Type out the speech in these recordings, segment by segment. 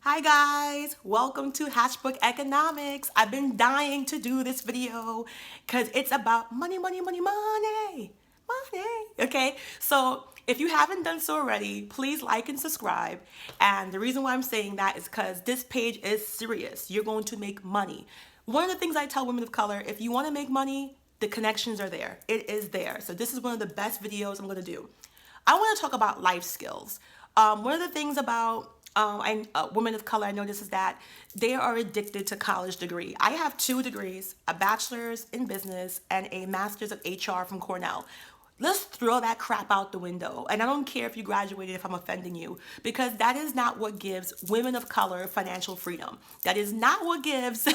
Hi guys, welcome to Hatchbook Economics. I've been dying to do this video because it's about money, money, money, money, money. Okay, so if you haven't done so already, please like and subscribe. And the reason why I'm saying that is because this page is serious. You're going to make money. One of the things I tell women of color, if you want to make money, the connections are there. It is there. So this is one of the best videos I'm going to do. I want to talk about life skills. One of the things about women of color I notice is that they are addicted to college degree. I have 2 degrees, a bachelor's in business and a master's of HR from Cornell. Let's throw that crap out the window. And I don't care if you graduated, if I'm offending you, because that is not what gives women of color financial freedom. That is not what gives,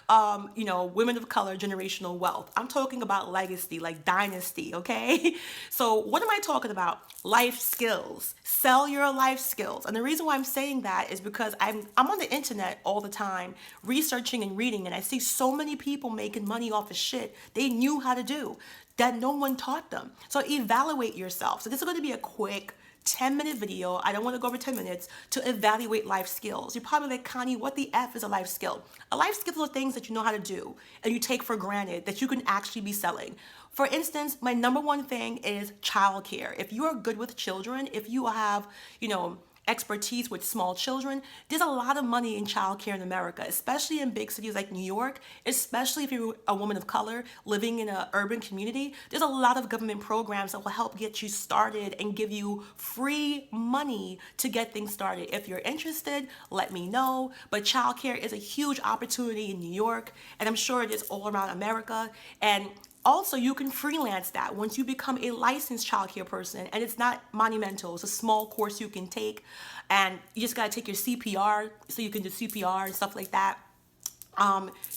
women of color generational wealth. I'm talking about legacy, like dynasty, okay? So what am I talking about? Life skills. Sell your life skills. And the reason why I'm saying that is because I'm on the internet all the time, researching and reading, and I see so many people making money off of shit they knew how to do that no one taught them. So evaluate yourself. So this is going to be a quick 10-minute video. I don't want to go over 10 minutes to evaluate life skills. You're probably like, Connie, what the F is a life skill? A life skill are things that you know how to do and you take for granted that you can actually be selling. For instance, my number one thing is childcare. If you are good with children, if you have, expertise with small children, there's a lot of money in childcare in America, especially in big cities like New York, especially if you're a woman of color living in an urban community. There's a lot of government programs that will help get you started and give you free money to get things started. If you're interested, let me know. But childcare is a huge opportunity in New York, and I'm sure it is all around America. And also, you can freelance that once you become a licensed childcare person, and it's not monumental. It's a small course you can take, and you just gotta take your CPR so you can do CPR and stuff like that.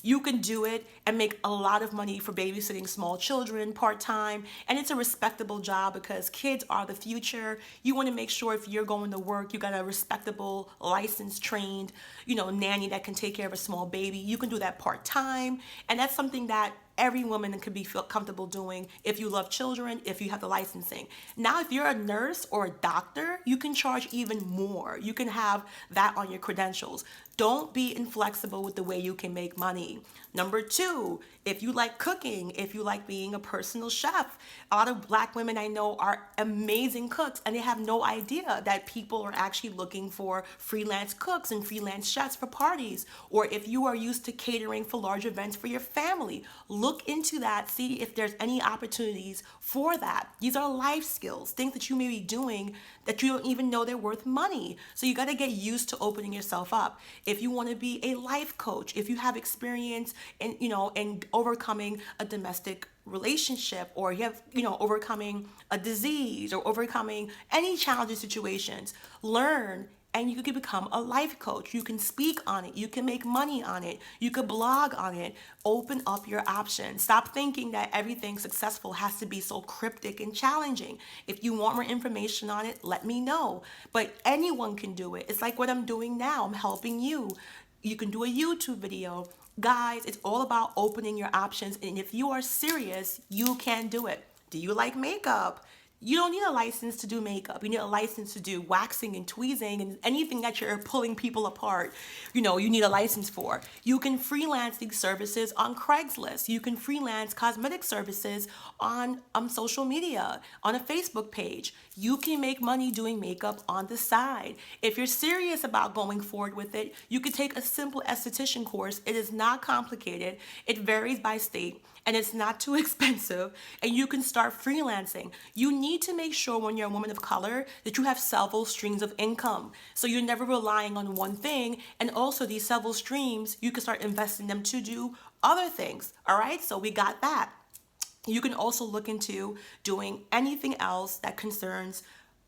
You can do it and make a lot of money for babysitting small children part-time, and it's a respectable job because kids are the future. You want to make sure if you're going to work, you got a respectable, licensed, trained, nanny that can take care of a small baby. You can do that part-time, and that's something that every woman can feel comfortable doing if you love children, if you have the licensing. Now, if you're a nurse or a doctor, you can charge even more. You can have that on your credentials. Don't be inflexible with the way you can make money. Number 2, if you like cooking, if you like being a personal chef, a lot of black women I know are amazing cooks and they have no idea that people are actually looking for freelance cooks and freelance chefs for parties. Or if you are used to catering for large events for your family, look into that, see if there's any opportunities for that. These are life skills, things that you may be doing that you don't even know they're worth money. So you got to get used to opening yourself up. If you want to be a life coach, if you have experience in overcoming a domestic relationship, or you have overcoming a disease or overcoming any challenging situations, learn and you can become a life coach. You can speak on it. You can make money on it. You could blog on it. Open up your options. Stop thinking that everything successful has to be so cryptic and challenging. If you want more information on it, let me know. But anyone can do it. It's like what I'm doing now. I'm helping you. You can do a YouTube video. Guys, it's all about opening your options. And if you are serious, you can do it. Do you like makeup? You don't need a license to do makeup. You need a license to do waxing and tweezing and anything that you're pulling people apart. You need a license for. You can freelance these services on Craigslist. You can freelance cosmetic services on social media, on a Facebook page. You can make money doing makeup on the side. If you're serious about going forward with it, you could take a simple esthetician course. It is not complicated. It varies by state, and it's not too expensive, and you can start freelancing. You need to make sure when you're a woman of color that you have several streams of income. So you're never relying on one thing, and also these several streams, you can start investing them to do other things, all right? So we got that. You can also look into doing anything else that concerns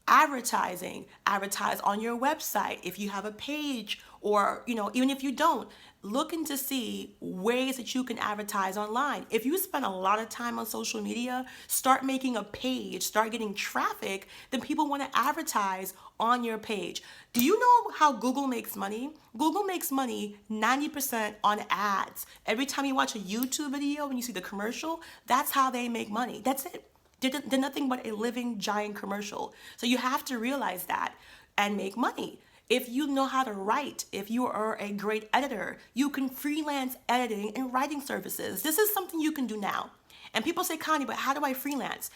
advertising. Advertise on your website if you have a page, or even if you don't, looking to see ways that you can advertise online. If you spend a lot of time on social media, start making a page, start getting traffic, then people want to advertise on your page. Do you know how Google makes money? Google makes money 90% on ads. Every time you watch a YouTube video and you see the commercial, that's how they make money. That's it. They're nothing but a living giant commercial. So you have to realize that and make money. If you know how to write, if you are a great editor, you can freelance editing and writing services. This is something you can do now. And people say, Connie, but how do I freelance?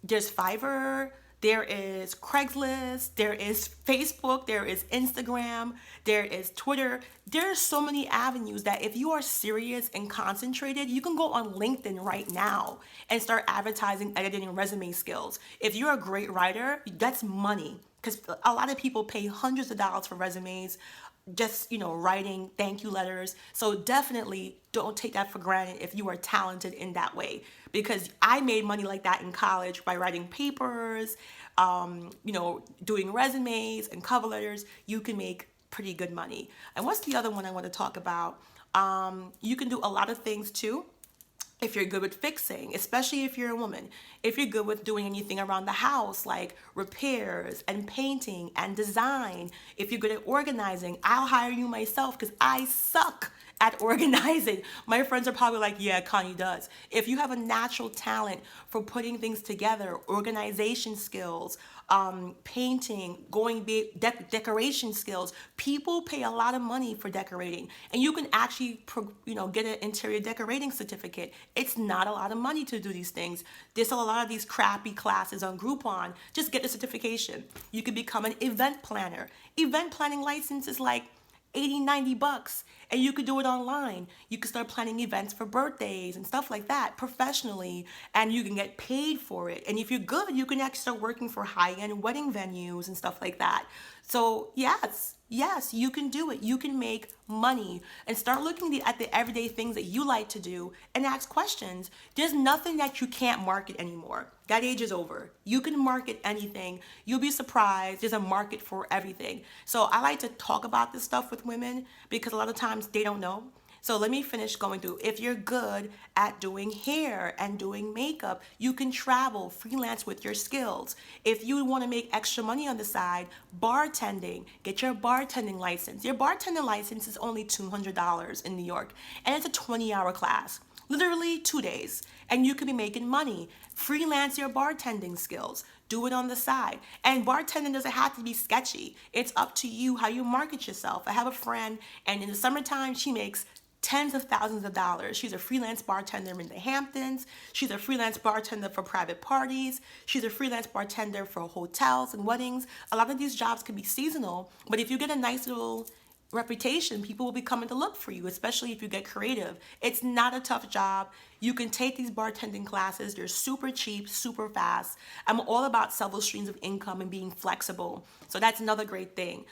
There's Fiverr, there is Craigslist, there is Facebook, there is Instagram, there is Twitter. There are so many avenues that if you are serious and concentrated, you can go on LinkedIn right now and start advertising, editing, and resume skills. If you're a great writer, that's money because a lot of people pay hundreds of dollars for resumes, just writing thank you letters. So definitely don't take that for granted if you are talented in that way, because I made money like that in college by writing papers, doing resumes and cover letters. You can make pretty good money. And what's the other one I want to talk about? You can do a lot of things too if you're good with fixing, especially if you're a woman. If you're good with doing anything around the house like repairs and painting and design, if you're good at organizing, I'll hire you myself because I suck at organizing. My friends are probably like, yeah, Connie does. If you have a natural talent for putting things together, organization skills, painting, decoration skills, people pay a lot of money for decorating, and you can actually, get an interior decorating certificate. It's not a lot of money to do these things. There's a lot of these crappy classes on Groupon. Just get the certification. You can become an event planner. Event planning license is like 80, $90, and you could do it online. You could start planning events for birthdays and stuff like that professionally, and you can get paid for it. And if you're good, you can actually start working for high-end wedding venues and stuff like that. So yes, you can do it. You can make money and start looking at the everyday things that you like to do and ask questions. There's nothing that you can't market anymore. That age is over. You can market anything. You'll be surprised. There's a market for everything. So I like to talk about this stuff with women because a lot of times they don't know. So let me finish going through. If you're good at doing hair and doing makeup, you can travel, freelance with your skills. If you want to make extra money on the side, bartending, get your bartending license. Your bartending license is only $200 in New York, and it's a 20-hour class. Literally 2 days, and you could be making money. Freelance your bartending skills. Do it on the side. And bartending doesn't have to be sketchy. It's up to you how you market yourself. I have a friend, and in the summertime, she makes tens of thousands of dollars. She's a freelance bartender in the Hamptons. She's a freelance bartender for private parties. She's a freelance bartender for hotels and weddings. A lot of these jobs can be seasonal, but if you get a nice little reputation, people will be coming to look for you, especially if you get creative. It's not a tough job. You can take these bartending classes. They're super cheap, super fast. I'm all about several streams of income and being flexible. So that's another great thing.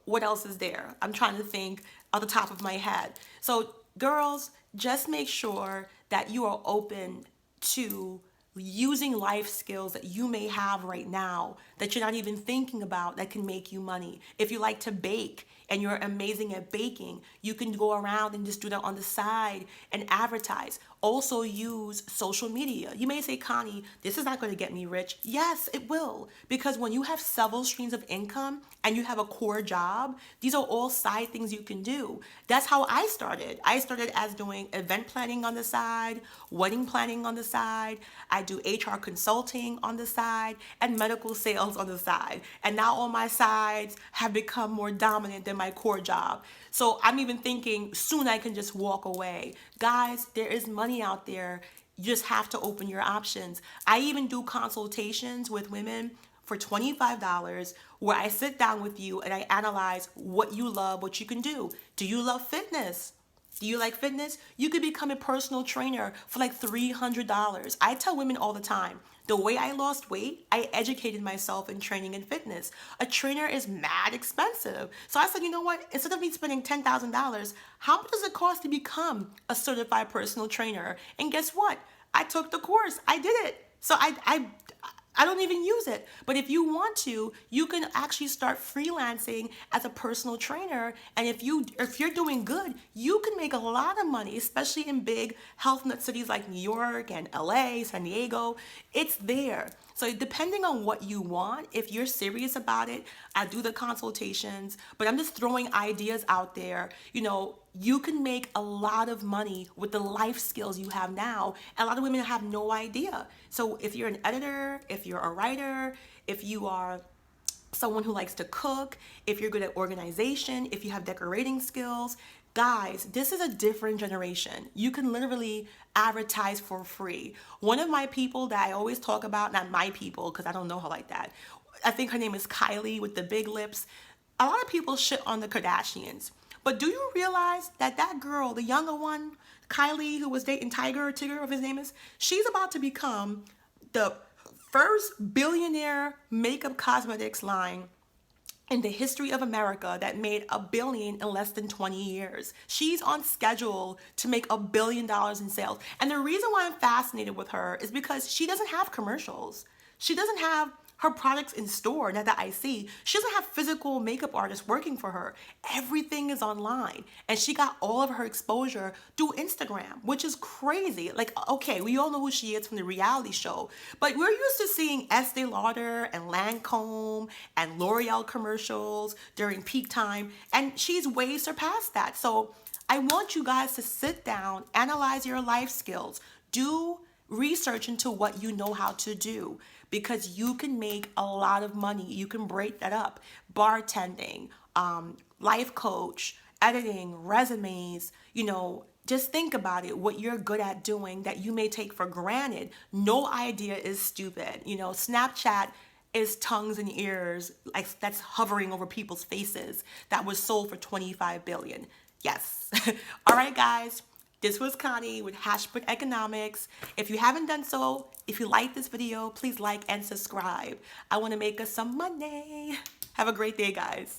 What else is there? I'm trying to think off the top of my head. So girls, just make sure that you are open to using life skills that you may have right now that you're not even thinking about that can make you money. If you like to bake and you're amazing at baking, you can go around and just do that on the side and advertise. Also use social media. You may say, Connie, this is not going to get me rich. Yes, it will. Because when you have several streams of income and you have a core job, these are all side things you can do. That's how I started. I started as doing event planning on the side, wedding planning on the side. I do HR consulting on the side and medical sales on the side. And now all my sides have become more dominant than my core job. So I'm even thinking soon I can just walk away. Guys, there is money out there. You just have to open your options. I even do consultations with women for $25 where I sit down with you and I analyze what you love, what you can do. Do you love fitness? Do you like fitness? You could become a personal trainer for like $300. I tell women all the time, the way I lost weight, I educated myself in training and fitness. A trainer is mad expensive. So I said, you know what? Instead of me spending $10,000, how much does it cost to become a certified personal trainer? And guess what? I took the course. I did it. So I don't even use it. But if you want to, you can actually start freelancing as a personal trainer. And if you're doing good, you can make a lot of money, especially in big health nut cities like New York and LA, San Diego. It's there. So depending on what you want, if you're serious about it, I do the consultations, but I'm just throwing ideas out there. You can make a lot of money with the life skills you have now. And a lot of women have no idea. So if you're an editor, if you're a writer, if you are someone who likes to cook, if you're good at organization, if you have decorating skills. Guys, this is a different generation. You can literally advertise for free. One of my people that I always talk about, not my people, because I don't know her like that. I think her name is Kylie with the big lips. A lot of people shit on the Kardashians. But do you realize that that girl, the younger one, Kylie, who was dating Tiger, or Tigger, whatever his name is, she's about to become the first billionaire makeup cosmetics line in the history of America that made $1 billion in less than 20 years. She's on schedule to make $1 billion in sales. And the reason why I'm fascinated with her is because she doesn't have commercials. She doesn't have her products in store, not that I see. She doesn't have physical makeup artists working for her. Everything is online. And she got all of her exposure through Instagram, which is crazy. Like, okay, we all know who she is from the reality show, but we're used to seeing Estee Lauder and Lancome and L'Oreal commercials during peak time, and she's way surpassed that. So I want you guys to sit down, analyze your life skills, do research into what you know how to do, because you can make a lot of money. You can break that up. Bartending, life coach, editing, resumes, just think about it, what you're good at doing that you may take for granted. No idea is stupid. Snapchat is tongues and ears, like that's hovering over people's faces, that was sold for 25 billion. Yes. All right, guys. This was Connie with Hashbook Economics. If you haven't done so, if you like this video, please like and subscribe. I want to make us some money. Have a great day, guys.